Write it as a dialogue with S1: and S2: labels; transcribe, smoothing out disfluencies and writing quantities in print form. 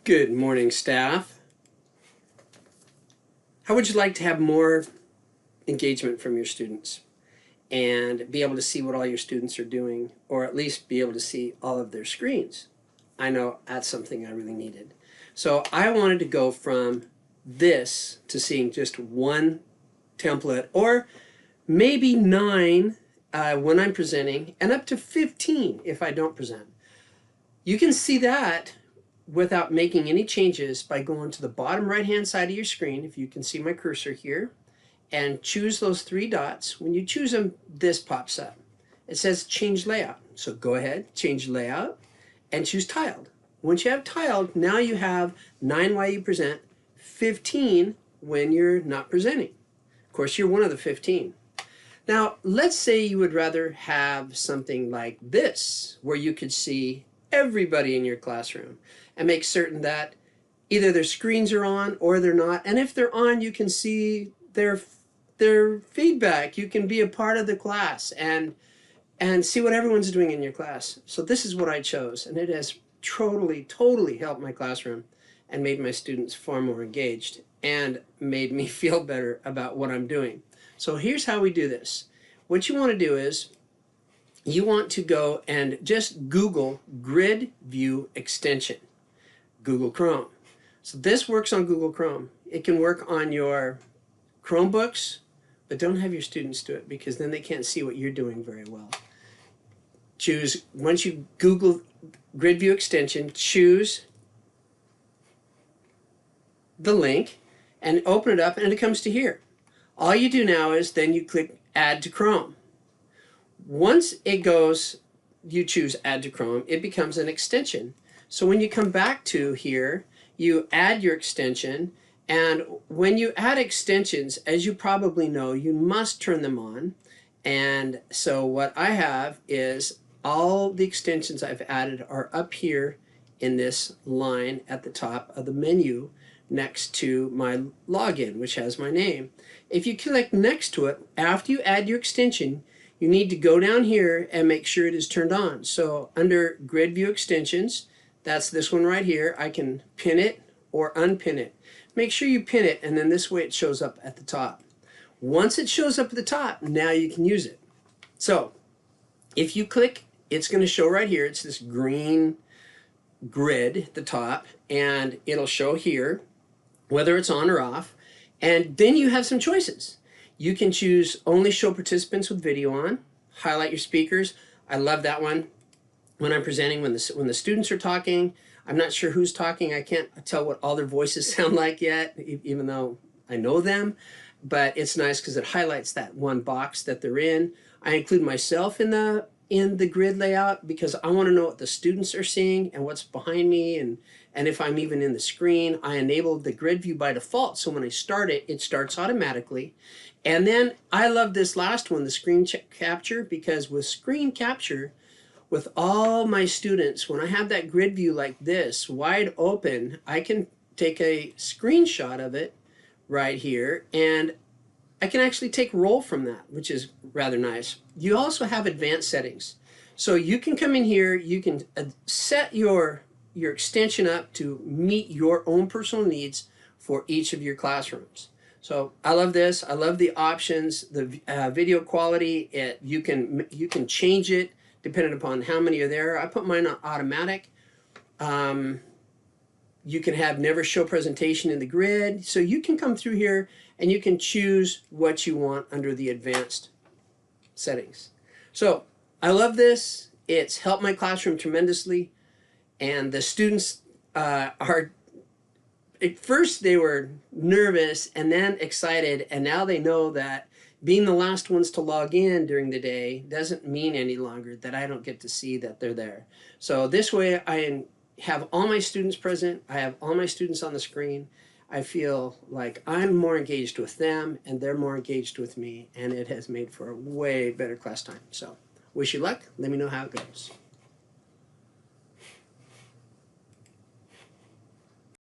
S1: Good morning, staff. How would you like to have more engagement from your students and be able to see what all your students are doing, or at least be able to see all of their screens? I know that's something I really needed. So I wanted to go from this to seeing just one template, or maybe 9 when I'm presenting, and up to 15 if I don't present. You can see that without making any changes by going to the bottom right hand side of your screen, if you can see my cursor here, and choose those 3 dots. When you choose them, this pops up. It says change layout. So go ahead, change layout, and choose tiled. Once you have tiled, now you have 9 while you present, 15 when you're not presenting. Of course, you're one of the 15. Now, let's say you would rather have something like this, where you could see everybody in your classroom and make certain that either their screens are on or they're not. And if they're on, you can see their feedback. You can be a part of the class and see what everyone's doing in your class. So this is what I chose, and it has totally helped my classroom and made my students far more engaged and made me feel better about what I'm doing. So here's how we do this. What you want to do is you want to go and just Google Grid View Extension, Google Chrome. So this works on Google Chrome. It can work on your Chromebooks, but don't have your students do it because then they can't see what you're doing very well. Once you Google Grid View Extension, choose the link and open it up, and it comes to here. All you do now is then you click Add to Chrome. Once it goes, you choose Add to Chrome, it becomes an extension. So when you come back to here, you add your extension, and when you add extensions, as you probably know, you must turn them on. And so what I have is all the extensions I've added are up here in this line at the top of the menu next to my login, which has my name. If you click next to it, after you add your extension, you need to go down here and make sure it is turned on. So under Grid View Extensions, that's this one right here. I can pin it or unpin it. Make sure you pin it, and then this way it shows up at the top. Once it shows up at the top, now you can use it. So if you click, it's going to show right here. It's this green grid at the top, and it'll show here whether it's on or off. And then you have some choices. You can choose only show participants with video on, highlight your speakers. I love that one. When I'm presenting, when the students are talking, I'm not sure who's talking. I can't tell what all their voices sound like yet, even though I know them. But it's nice because it highlights that one box that they're in. I include myself in the grid layout because I want to know what the students are seeing and what's behind me, and if I'm even in the screen. I enabled the grid view by default, so when I start it, it starts automatically. And then I love this last one, the screen capture, because with screen capture, with all my students, when I have that grid view like this, wide open, I can take a screenshot of it right here, and I can actually take roll from that, which is rather nice. You also have advanced settings. So you can come in here, you can set your extension up to meet your own personal needs for each of your classrooms. So I love this. I love the options, the video quality. You can change it depending upon how many are there. I put mine on automatic. You can have never show presentation in the grid. So you can come through here and you can choose what you want under the advanced settings. So I love this. It's helped my classroom tremendously. And the students are, at first they were nervous and then excited, and now they know that being the last ones to log in during the day doesn't mean any longer that I don't get to see that they're there. So this way I have all my students present, I have all my students on the screen. I feel like I'm more engaged with them and they're more engaged with me, and it has made for a way better class time. So wish you luck. Let me know how it goes.